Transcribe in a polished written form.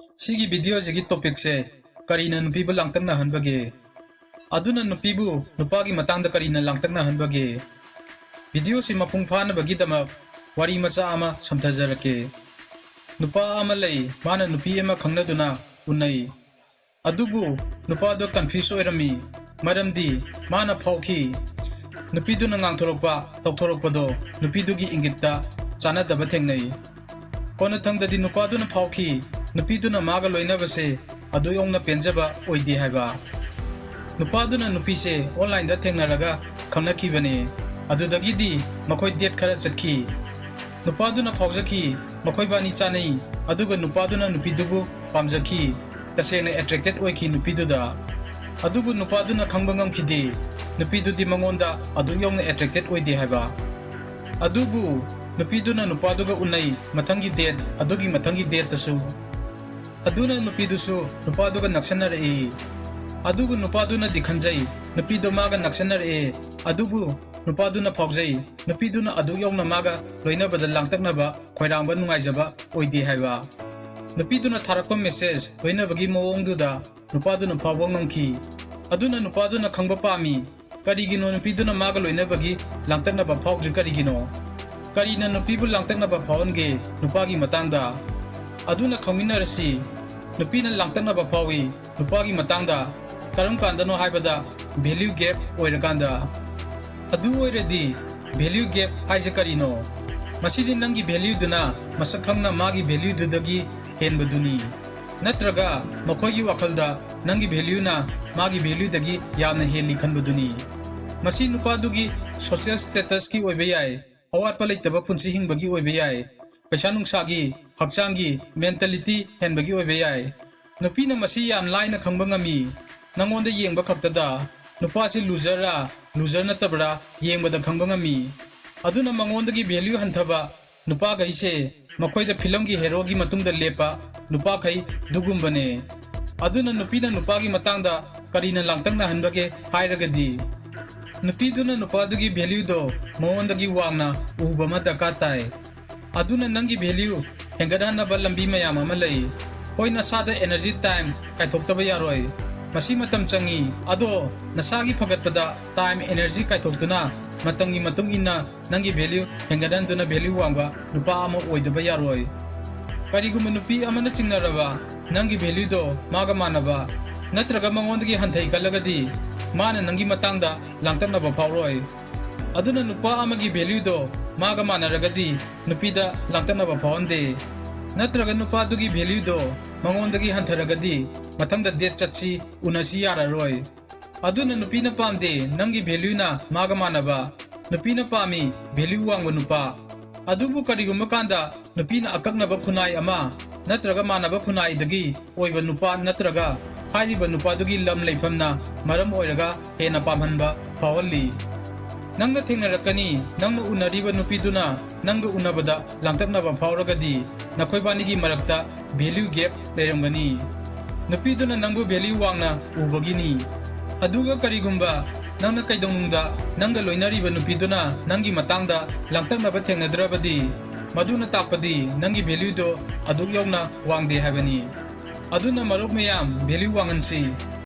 Sigi video sigi topic se Karina Nupibu Langtaknahanbageh. Aduna Nupibu Nupagi Matangda Karina Langtaknahanbageh. Video si mapung phana bagidama wari macha ama samthajarake. Nupa ama lei mana nupi ama khangnaduna unai. Adubu nupa do confuse oirami maramdi mana phauki. Nupiduna ngangthorokpa tokthorokpado nupidugi ingitta chanadaba thengnai. Kona thangdadi nupaduna phauki nupiduna maga loinabase adu yongna penjaba oidi haiba. Nupaduna nupise online da thengnaraga khangnakibane. Adudagidi makoi date khara chatki. Nupaduna phaujaki makoi bani chanai aduga nupaduna nupidugu pamjaki tasena attracted oiki nupiduda. Adugu nupaduna khangbangam khide nupidudi mangonda adu yongna attracted oidi haiba. Adubu nupiduna nupaduga unai mathangi date adugi mathangi date tasu. Aduna nupidusu nupaduga naksanare. Adugu nupaduna dikhanjai nupido maga naksanare. Adubu nupaduna phaujai nupiduna adu yongna maga loinabada langtaknaba khoirangba nungaijaba oidi haiba. Nupiduna tharakpa message loinabagi mawongduda nupaduna phawba ngamki. Aduna nupaduna khangba pami karigino nupiduna maga loinabagi langtaknaba phawjri karigino. Karina nupibu langtaknaba phawonge nupagi matangda. Aduna khangminarasi nupina langtaknaba phawi nupagi matangda karam kandano haibada value gap oirakanda. Adu oiradi value gap haise karino. Masidi nangi value duna masak khangna magi value dudagi henbaduni. Natraga makhoigi wakhalda nangi value na magi value dagi yamna heli khanbaduni. Masi nupadugi social status ki oiba yai. Awatpa leitaba punsi hingbagi oiba yai. Paisa nungsagi hakchangi mentality henbagi oiba yai. Nupina masi yam laina khangba ngami. Nangonda yengba khaktada nupasi loser natabra yengbada khangba ngami. Aduna mangondagi value hanthaba nupa gaise makhoida film gi hero gi matungda lepa nupa khai dugumbane. Aduna nupina nupagi matangda Karina Langtaknahanbageh hairagadi nupiduna nupadugi value do mangondagi wangna uba ma darkar tai. Aduna nangi value hengadhanaba lambi mayam ama lei. Hoi nasada energy time kaithoktaba yaroi. Masi matam changi ado nasagi phagatpada time energy kaithoktuna matamgi matung inna nangi value hengadanduna value wangba nupa ama oidaba yaroi. Kariguma nupi amana chingnaraba nangi value do maga manaba natraga mangondagi hanthai kalagadi mana nangi matangda langtaknaba phawroi. Aduna nupa amagi value do maga manaragadi nupida langtaknaba phawonde. Natraga nupadugi value do mangondagi hantharagadi matangda date chatsi unasi yararoi. Aduna nupina pamde nangi value na maga manaba nupina pami value wangba nupa. Adubu karigumba kanda nupina akaknaba khunai ama natraga manaba khunai dagi oiba nupa natraga hairiba nupadugi lam leifamna maram oiraga hena pamhanba phawalli. Nangna thengnarakani nangna unariba nupiduna nangga unabada langtaknaba phawragadi nakhoibanigi marakta value gap leramgani. Nupiduna nangbu value wangna ubagini. Aduga karigumba nangna kaidongnungda nangga loinariba nupiduna nangi matangda langtaknaba thengnadrabadi maduna takpadi nangi value do aduk yongna wangde haibani. Aduna marup mayam value wangansi.